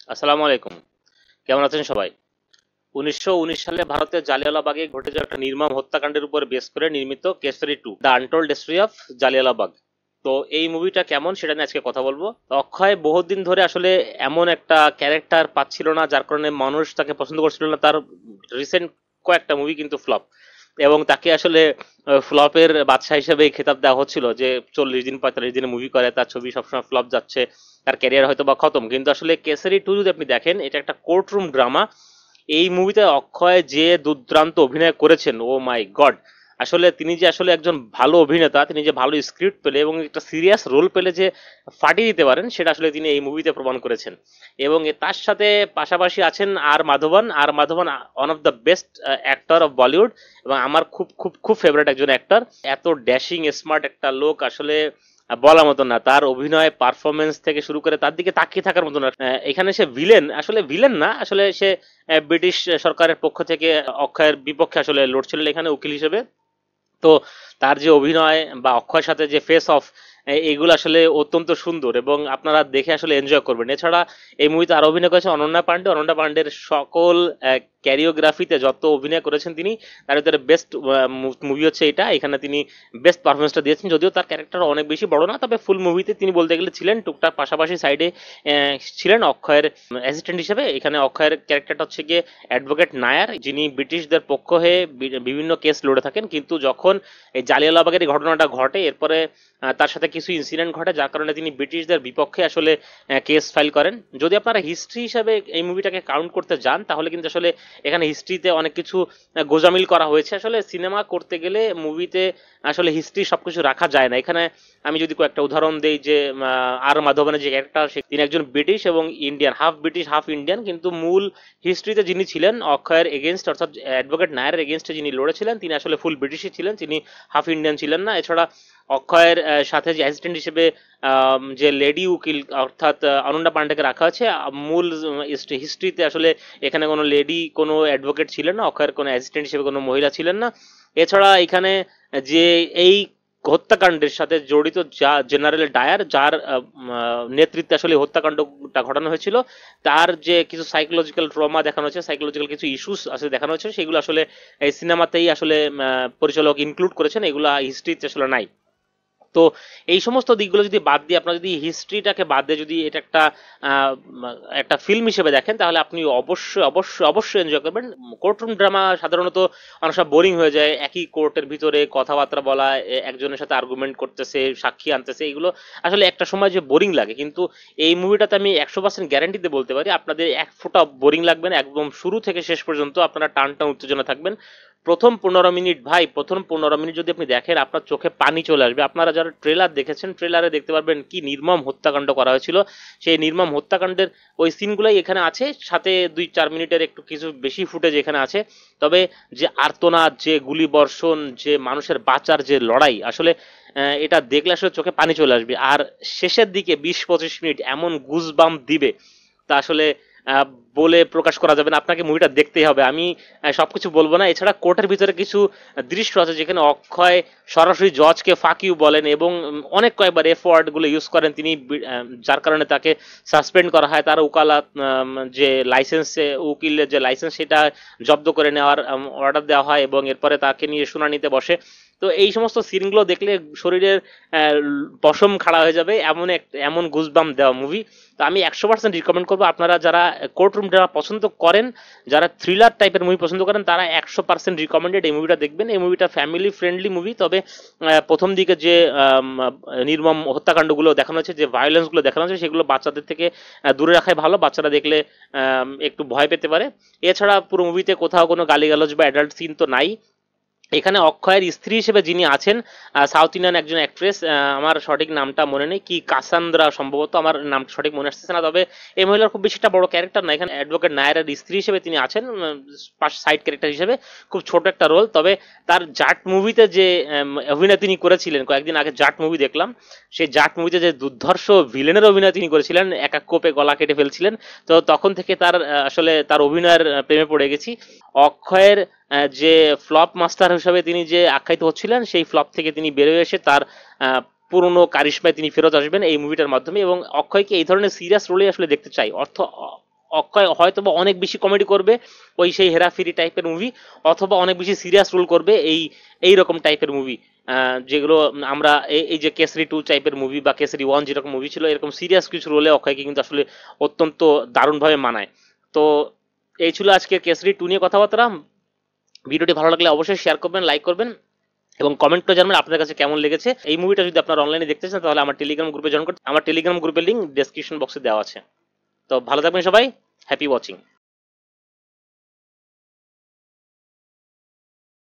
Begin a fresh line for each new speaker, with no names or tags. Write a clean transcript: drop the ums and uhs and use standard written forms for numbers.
আসসালামু আলাইকুম। কেমন আছেন সবাই? 1919 সালে ভারতের জালিয়ানওয়ালাবাগে ঘটে যাওয়া একটা নির্মম হত্যাকাণ্ডের উপর বেস করে নির্মিত Kesari 2 the untold history of Jallianwala Bagh. তো এই মুভিটা কেমন সেটা নিয়ে আজকে কথা বলবো। তো অক্ষয় বহুদিন ধরে আসলে এমন একটা ক্যারেক্টার পাচ্ছিল না, যার কারণে মানুষ তাকে পছন্দ করছিল না। তার রিসেন্ট কয়েকটা মুভি কিন্তু ফ্লপ, এবং তাকে আসলে ফ্লপের বাদশা হিসেবে খেতাব দেওয়া হচ্ছিল যে 40 দিন 45 দিনে মুভি করে, তার ছবি সবসময় ফ্লপ যাচ্ছে, তার ক্যারিয়ার হয়তো বা খতম। কিন্তু আসলে কেসারি 2 যদি আপনি দেখেন, এটা একটা কোর্টরুম ড্রামা। এই মুভিতে অক্ষয় যে দুর্দান্ত অভিনয় করেছেন, ও মাই গড! আসলে তিনি যে আসলে একজন ভালো অভিনেতা, তিনি যে ভালো স্ক্রিপ্ট পেলে এবং একটা সিরিয়াস রোল পেলে যে ফাটিয়ে দিতে পারেন, সেটা আসলে তিনি এই মুভিতে প্রমাণ করেছেন। এবং তার সাথে পাশাপাশি আছেন আর Madhavan, one of the best actor of Bollywood, এবং আমার খুব খুব খুব ফেভারিট একজন অ্যাক্টর। এত ড্যাশিং স্মার্ট একটা লোক, আসলে বলার মতো না। তার অভিনয় পারফরমেন্স থেকে শুরু করে তার দিকে তাকিয়ে থাকার মতো না। এখানে সে ভিলেন, আসলে ভিলেন না, আসলে সে ব্রিটিশ সরকারের পক্ষ থেকে অক্ষয়ের বিপক্ষে আসলে লড়ছিলেন এখানে উকিল হিসেবে। তো তার যে অভিনয় বা অক্ষয়ের সাথে যে ফেস অফ, এগুলো আসলে অত্যন্ত সুন্দর এবং আপনারা দেখে আসলে এনজয় করবেন। এছাড়া এই মুভিতে আরো অভিনয় করেছেন অনন্যা পান্ডের সকল ক্যারিওগ্রাফিতে যত অভিনয় করেছেন তিনি, তার ভিতরে বেস্ট মুভি হচ্ছে এটা। এখানে তিনি বেস্ট পারফরমেন্সটা দিয়েছেন, যদিও তার ক্যারেক্টার অনেক বেশি বড় না, তবে ফুল মুভিতে তিনি বলতে গেলে ছিলেন টুকটাক, পাশাপাশি সাইডে ছিলেন অক্ষয়ের অ্যাসিস্ট্যান্ট হিসেবে। এখানে অক্ষয়ের ক্যারেক্টারটা হচ্ছে গিয়ে অ্যাডভোকেট নায়ার, যিনি ব্রিটিশদের পক্ষ হয়ে বিভিন্ন কেস লড়ে থাকেন। কিন্তু যখন এই জালিয়ানওয়ালাবাগের এই ঘটনাটা ঘটে, এরপরে তার সাথে কিছু ইনসিডেন্ট ঘটে, যার কারণে তিনি ব্রিটিশদের বিপক্ষে আসলে কেস ফাইল করেন। যদি আপনারা হিস্ট্রি হিসাবে এই মুভিটাকে কাউন্ট করতে যান, তাহলে কিন্তু আসলে এখানে হিস্ট্রিতে অনেক কিছু গোজামিল করা হয়েছে। আসলে সিনেমা করতে গেলে মুভিতে আসলে হিস্ট্রি সবকিছু রাখা যায় না। এখানে আমি যদি কয়েকটা উদাহরণ দেই, যে আর মাধবনের যে ক্যারেক্টার, তিনি একজন ব্রিটিশ এবং Indian, half British half Indian, কিন্তু মূল হিস্ট্রিতে যিনি ছিলেন অক্ষয়ের এগেনস্ট, অর্থাৎ অ্যাডভোকেট নায়ারের এগেনস্টে যিনি লড়েছিলেন, তিনি আসলে ফুল ব্রিটিশই ছিলেন, তিনি হাফ ইন্ডিয়ান ছিলেন না। এছাড়া অক্ষয়ের সাথে যে অ্যাসিস্ট্যান্ট হিসেবে যে লেডি উকিল, অর্থাৎ অনন্যা পান্ডেকে রাখা আছে, মূল হিস্ট্রিতে আসলে এখানে কোনো লেডি কোনো অ্যাডভোকেট ছিলেন না, অক্ষয়ের কোনো অ্যাসিস্ট্যান্ট হিসেবে কোনো মহিলা ছিলেন না। এছাড়া এখানে যে এই হত্যাকাণ্ডের সাথে জড়িত যা জেনারেল ডায়ার, যার নেতৃত্বে আসলে হত্যাকাণ্ডটা ঘটানো হয়েছিল, তার যে কিছু সাইকোলজিক্যাল ট্রমা দেখানো হয়েছে, সাইকোলজিক্যাল কিছু ইস্যুস আসলে দেখানো হয়েছে, সেগুলো আসলে এই সিনেমাতেই আসলে পরিচালক ইনক্লুড করেছেন, এগুলো হিস্ট্রিতে আসলে নাই। তো এই সমস্ত দিকগুলো যদি বাদ দিয়ে, আপনারা যদি হিস্ট্রিটাকে বাদ দিয়ে যদি এটা আহ, একটা ফিল্ম হিসেবে দেখেন, তাহলে আপনি অবশ্যই অবশ্যই অবশ্যই এনজয় করবেন। কোর্টরুম ড্রামা সাধারণত অনেক সময় বোরিং হয়ে যায়, একই কোর্টের ভিতরে কথাবার্তা বলা, একজনের সাথে আর্গুমেন্ট করতেছে, সাক্ষী আনতেছে, এগুলো আসলে একটা সময় যে বোরিং লাগে। কিন্তু এই মুভিটাতে আমি 100% গ্যারান্টিতে বলতে পারি, আপনাদের এক ফোঁটা বোরিং লাগবে না। একদম শুরু থেকে শেষ পর্যন্ত আপনারা টান টান উত্তেজনা থাকবেন। প্রথম 15 মিনিট যদি আপনি দেখেন, আপনার চোখে পানি চলে আসবে। আপনারা যারা ট্রেলার দেখেছেন, ট্রেলারে দেখতে পারবেন কি নির্মম হত্যাকাণ্ড করা হয়েছিল। সেই নির্মম হত্যাকাণ্ডের ওই সিনগুলাই এখানে আছে, সাথে 2-4 মিনিটের একটু কিছু বেশি ফুটেজ এখানে আছে। তবে যে আর্তনাদ, যে গুলি বর্ষণ, যে মানুষের বাঁচার যে লড়াই, আসলে এটা দেখলে আসলে চোখে পানি চলে আসবে। আর শেষের দিকে 20-25 মিনিট এমন গুজবাম দিবে, তা আসলে আহ, বলে প্রকাশ করা যাবে না। আপনাকে মুভিটা দেখতেই হবে। আমি সবকিছু বলবো না। এছাড়া কোর্টের ভিতরে কিছু দৃশ্য আছে যেখানে অক্ষয় সরাসরি জজকে ফাক ইউ বলেন, এবং অনেক কয়েকবার এফ ওয়ার্ড গুলো ইউজ করেন তিনি, যার কারণে তাকে সাসপেন্ড করা হয়। তার উকালাত যে লাইসেন্স, উকিলের যে লাইসেন্স, সেটা জব্দ করে নেওয়ার অর্ডার দেওয়া হয়, এবং এরপরে তাকে নিয়ে শুনানিতে বসে। তো এই সমস্ত সিনগুলো দেখলে শরীরের পশম খাড়া হয়ে যাবে, এমন গুজবাম দেওয়া মুভি। তো আমি 100% রিকমেন্ড করবো, আপনারা যারা কোর্টরুম যারা পছন্দ করেন, যারা থ্রিলার টাইপের মুভি পছন্দ করেন, তারা 100% রিকমেন্ডেড এই মুভিটা দেখবেন। এই মুভিটা ফ্যামিলি ফ্রেন্ডলি মুভি। তবে প্রথম দিকে যে নির্মম হত্যাকাণ্ডগুলো দেখানো হয়েছে, যে ভায়োলেন্সগুলো দেখানো হয়েছে, সেগুলো বাচ্চাদের থেকে দূরে রাখাই ভালো। বাচ্চারা দেখলে একটু ভয় পেতে পারে। এছাড়া পুরো মুভিতে কোথাও কোনো গালিগালাজ বা অ্যাডাল্ট সিন তো নাই। এখানে অক্ষয়ের স্ত্রী হিসেবে যিনি আছেন, সাউথ ইন্ডিয়ান একজন অ্যাক্ট্রেস, আমার সঠিক নামটা মনে নেই, কি কাসান্দ্রা সম্ভবত, আমার নামটা সঠিক মনে আসতেছে না। তবে এই মহিলার খুব বেশি একটা বড় ক্যারেক্টার না এখানে। অ্যাডভোকেট নায়ারের স্ত্রী হিসেবে তিনি আছেন, সাইড ক্যারেক্টার হিসেবে, খুব ছোট একটা রোল। তবে তার জাট মুভিতে যে অভিনয় তিনি করেছিলেন, কয়েকদিন আগে জাট মুভি দেখলাম, সেই জাট মুভিতে যে দুর্ধর্ষ ভিলেনের অভিনয় তিনি করেছিলেন, একা কোপে গলা কেটে ফেলছিলেন। তো তখন থেকে তার আসলে তার অভিনয়ের প্রেমে পড়ে গেছি। অক্ষয়ের যে ফ্লপ মাস্টার হিসেবে তিনি যে আখ্যায়িত হচ্ছিলেন, সেই ফ্লপ থেকে তিনি বেরোয় এসে তার পুরনো কারিশমায় তিনি ফেরত আসবেন এই মুভিটার মাধ্যমে। এবং অক্ষয়কে এই ধরনের সিরিয়াস রোলে আসলে দেখতে চাই। অক্ষয় হয়তো বা অনেক বেশি কমেডি করবে, ওই সেই হেরাফেরি টাইপের মুভি, অথবা অনেক বেশি সিরিয়াস রোল করবে এই রকম টাইপের মুভি, যেগুলো আমরা এই যে কেসরি 2 টাইপের মুভি বা কেসরি 1 যেরকম মুভি ছিল, এরকম সিরিয়াস কিছু রোলে অক্ষয়কে কিন্তু আসলে অত্যন্ত দারুণভাবে মানায়। তো এই ছিল আজকে কেসরি 2 নিয়ে কথাবার্তা। ভিডিওটি ভালো লাগলে অবশ্যই শেয়ার করবেন, লাইক করবেন এবং কমেন্ট করে জানাবেন আপনাদের কাছে কেমন লেগেছে। এই মুভিটা যদি আপনারা অনলাইনে দেখতে চান তাহলে আমার টেলিগ্রাম গ্রুপে জয়েন করতে, আমার টেলিগ্রাম গ্রুপের লিংক ডেসক্রিপশন বক্সে দেওয়া আছে। তো ভালো থাকবেন সবাই, হ্যাপি ওয়াচিং।